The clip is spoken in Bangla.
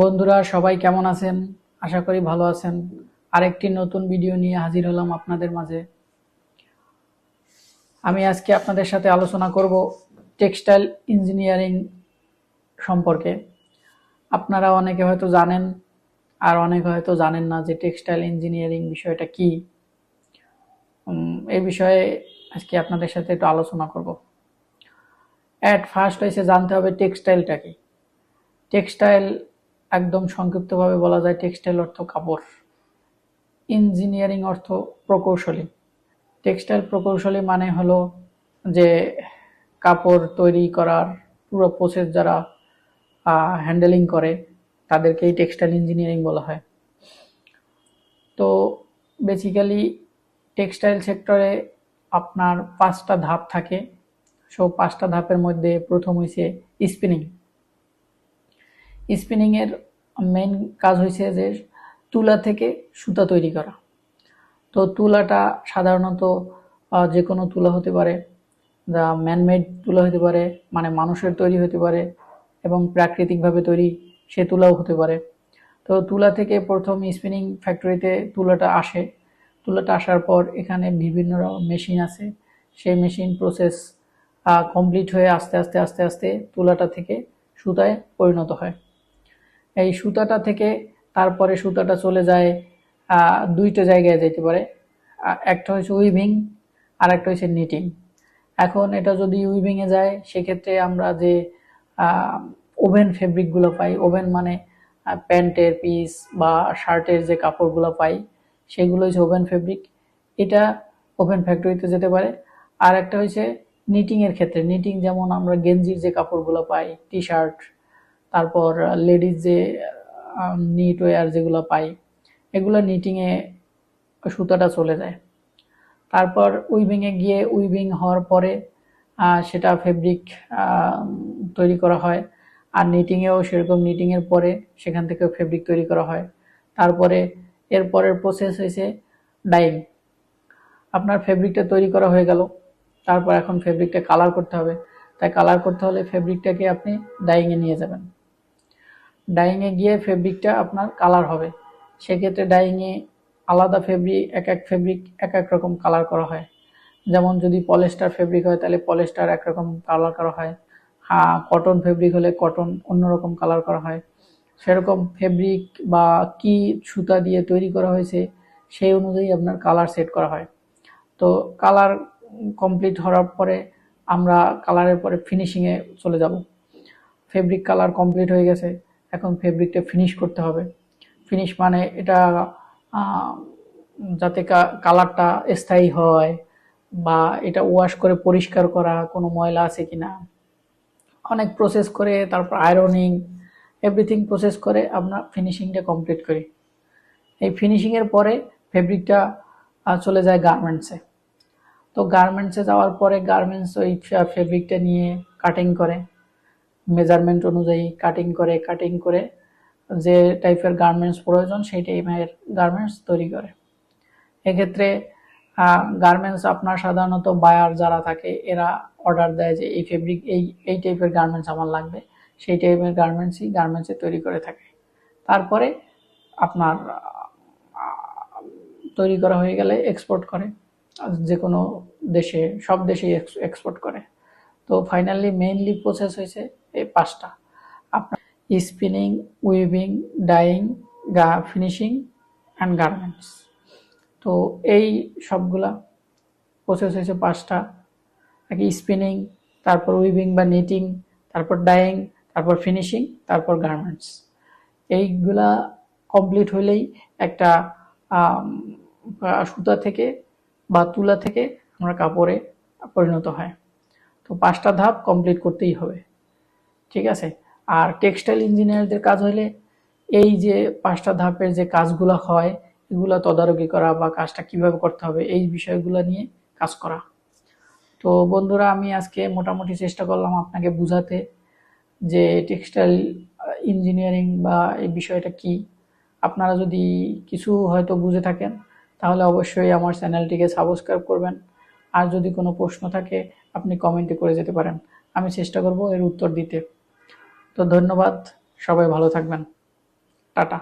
বন্ধুরা সবাই কেমন আছেন? আশা করি ভালো আছেন। আরেকটি নতুন ভিডিও নিয়ে হাজির হলাম আপনাদের মাঝে। আমি আজকে আপনাদের সাথে আলোচনা করব টেক্সটাইল ইঞ্জিনিয়ারিং সম্পর্কে। আপনারা অনেকে হয়তো জানেন, আর অনেকে হয়তো জানেন না যে টেক্সটাইল ইঞ্জিনিয়ারিং বিষয়টা কি। এই বিষয়ে আজকে আপনাদের সাথে একটু আলোচনা করব। ফার্স্ট হয়েছে জানতে হবে টেক্সটাইলটা কি। টেক্সটাইল একদম সংক্ষিপ্তভাবে বলা যায় টেক্সটাইল অর্থ কাপড়, ইঞ্জিনিয়ারিং অর্থ প্রকৌশলী। টেক্সটাইল প্রকৌশলী মানে হলো যে কাপড় তৈরি করার পুরো প্রসেস যারা হ্যান্ডেলিং করে তাদেরকেই টেক্সটাইল ইঞ্জিনিয়ারিং বলা হয়। তো বেসিক্যালি টেক্সটাইল সেক্টরে আপনার 5টা ধাপ থাকে। সো 5টা ধাপের মধ্যে প্রথম হয়েছে স্পিনিং। স্পিনিংয়ের মেইন কাজ হয়েছে যে তুলা থেকে সুতা তৈরি করা। তো তুলাটা সাধারণত যে কোনো তুলা হতে পারে, যা ম্যানমেড তুলা হতে পারে, মানে মানুষের তৈরি হতে পারে, এবং প্রাকৃতিকভাবে তৈরি সে তুলাও হতে পারে। তো তুলা থেকে প্রথম স্পিনিং ফ্যাক্টরিতে তুলাটা আসে। তুলাটা আসার পর এখানে বিভিন্ন মেশিন আছে, সেই মেশিন প্রসেস কমপ্লিট হয়ে আস্তে আস্তে আস্তে আস্তে তুলাটা থেকে সুতায় পরিণত হয়। এই সুতাটা থেকে তারপরে সুতাটা চলে যায় দুইটা জায়গায় যেতে পারে। একটা হচ্ছে উইভিং, আর একটা হচ্ছে নিটিং। এখন এটা যদি উইভিংয়ে যায় সেক্ষেত্রে আমরা যে ওভেন ফেব্রিকগুলো পাই, ওভেন মানে প্যান্টের পিস বা শার্টের যে কাপড়গুলো পাই সেগুলো হচ্ছে ওভেন ফেব্রিক। এটা ওভেন ফ্যাক্টরিতে যেতে পারে। আর একটা হচ্ছে নিটিংয়ের ক্ষেত্রে, নিটিং যেমন আমরা গেঞ্জির যে কাপড়গুলো পাই, টি শার্ট, তারপর লেডিস যে নিট ওয়্যার যেগুলো পাই, এগুলো নিটিংয়ে সুতাটা চলে যায়। তারপর উইভিংয়ে গিয়ে উইভিং হওয়ার পরে সেটা ফেব্রিক তৈরি করা হয়। আর নিটিংয়েও সেরকম, নিটিংয়ের পরে সেখান থেকেও ফেব্রিক তৈরি করা হয়। তারপরে এরপরের প্রসেস হয়েছে ডাইং। আপনার ফেব্রিকটা তৈরি করা হয়ে গেল, তারপর এখন ফেব্রিকটা কালার করতে হবে। তাই কালার করতে হলে ফেব্রিকটাকে আপনি ডাইংয়ে নিয়ে যাবেন। ডাইংয়ে গিয়ে ফেব্রিকটা আপনার কালার হবে। সেক্ষেত্রে ডাইংয়ে আলাদা ফেব্রিক, এক এক ফেব্রিক এক এক রকম কালার করা হয়। যেমন যদি পলিস্টার ফেব্রিক হয় তাহলে পলিস্টার একরকম কালার করা হয়, কটন ফেব্রিক হলে কটন অন্যরকম কালার করা হয়। সেরকম ফেব্রিক বা কি সুতা দিয়ে তৈরি করা হয়েছে সেই অনুযায়ী আপনার কালার সেট করা হয়। তো কালার কমপ্লিট হওয়ার পরে আমরা কালারের পরে ফিনিশিংয়ে চলে যাব। ফেব্রিক কালার কমপ্লিট হয়ে গেছে, এখন ফেব্রিকটা ফিনিশ করতে হবে। ফিনিশ মানে এটা যাতে কালারটা স্থায়ী হয়, বা এটা ওয়াশ করে পরিষ্কার করা, কোনো ময়লা আছে কিনা, অনেক প্রসেস করে তারপর আয়রনিং এভরিথিং প্রসেস করে আমরা ফিনিশিংটা কমপ্লিট করি। এই ফিনিশিংয়ের পরে ফেব্রিকটা চলে যায় গার্মেন্টসে। তো গার্মেন্টসে যাওয়ার পরে গার্মেন্টস ওই ফেব্রিকটা নিয়ে কাটিং করে, মেজারমেন্ট অনুযায়ী কাটিং করে যে টাইপের গার্মেন্টস প্রয়োজন সেই টাইপের গার্মেন্টস তৈরি করে। এক্ষেত্রে গার্মেন্টস আপনার সাধারণত বায়ার যারা থাকে এরা অর্ডার দেয় যে এই ফেব্রিক এই টাইপের গার্মেন্টস আমার লাগবে, সেই টাইপের গার্মেন্টসে তৈরি করে থাকে। তারপরে আপনার তৈরি করা হয়ে গেলে এক্সপোর্ট করে, যে কোনো দেশে, সব দেশেই এক্সপোর্ট করে। তো ফাইনালি মেইনলি প্রসেস হয়েছে এই 5টা আপনার: spinning, weaving, dyeing, finishing and garments. তো এই সবগুলা প্রসেস হয়েছে 5টা। স্পিনিং, তারপর উইভিং বা নিটিং, তারপর ডাইং, তারপর ফিনিশিং, তারপর গার্মেন্টস। এইগুলা কমপ্লিট হইলেই একটা সুতা থেকে বা তুলা থেকে আমরা কাপড়ে পরিণত হয়। তো 5টা ধাপ কমপ্লিট করতেই হবে, ঠিক আছে। আর টেক্সটাইল ইঞ্জিনিয়ারদের কাজ হলে এই যে 5টা ধাপের যে কাজগুলো হয় এগুলো তদারকি করা বা কাজটা কিভাবে করতে হবে এই বিষয়গুলো নিয়ে কাজ করা। তো বন্ধুরা, আমি আজকে মোটামুটি চেষ্টা করলাম আপনাকে বুঝাতে যে টেক্সটাইল ইঞ্জিনিয়ারিং বা এই বিষয়টা কি। আপনারা যদি কিছু হয়তো বুঝে থাকেন তাহলে অবশ্যই আমার চ্যানেলটিকে সাবস্ক্রাইব করবেন। আর যদি কোনো প্রশ্ন থাকে আপনি কমেন্টে করে যেতে পারেন, আমি চেষ্টা করব এর উত্তর দিতে। তো ধন্যবাদ, সবাই ভালো থাকবেন। টাটা।